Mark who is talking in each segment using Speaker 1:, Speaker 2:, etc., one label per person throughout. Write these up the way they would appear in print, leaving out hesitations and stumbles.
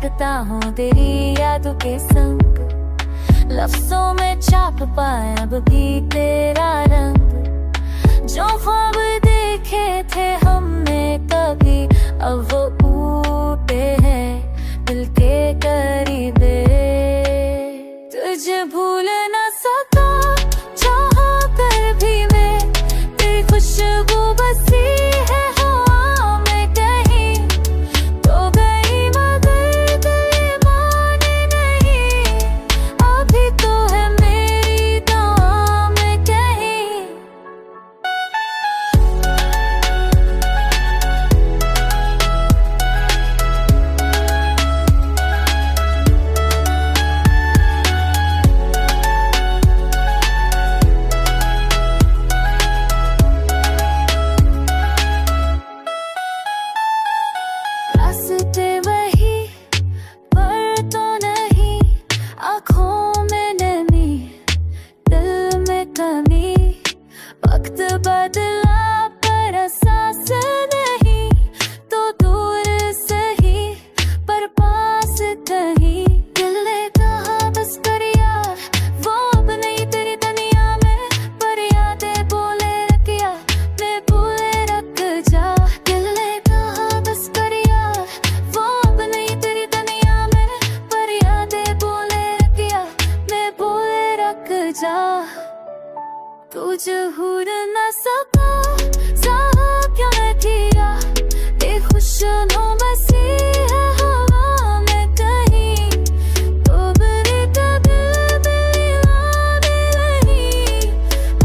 Speaker 1: जागता हूँ तेरी यादों के संग, लफ्जों में छाप पाए अब भी तेरा रंग। जो ख्वाब देखे थे हमने कभी अब वो टूटे हैं दिल के करीबे। तुझे भूल ना सका चाहा कर भी मैं, तेरी खुशबू बसी है हवा में कहीं। तो गई मगर दिल माने नहीं, अभी तो है मेरी दुआ में कहीं। रास्ते वही पर तो नहीं, आँखों में नमी दिल में कमी। वक्त बदला पर एहसास नहीं, तो दूर सही पर पास कहीं। दिल ने कहा बस कर यार, वो अब नहीं तेरी दुनिया में, पर यादें बोले रखिया मैं भूले रख जा। दिल ने कहा बस कर यार, वो अब नहीं तेरी दुनिया में, पर यादें बोले रखिया मैं भूले रख जा। तुझे भूल ना सका चाहा क्यों न किया, ये खुशनुमा बसी है हवा में कहीं। तो मेरे दिल दीवाने नहीं,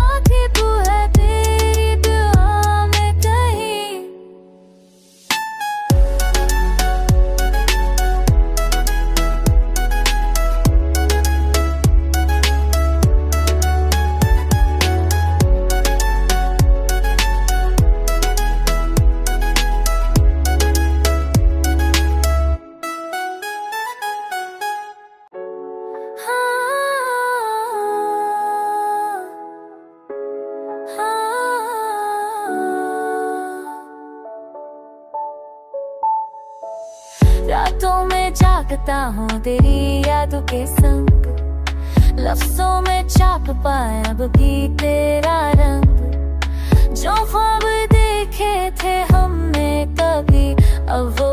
Speaker 1: आंखें तू है तेरी दुआ में कहीं। रातों में जागता हूँ तेरी यादों के संग, लफ्जों में छाप पाए अब भी तेरा रंग। जो ख्वाब देखे थे हमने कभी अब वो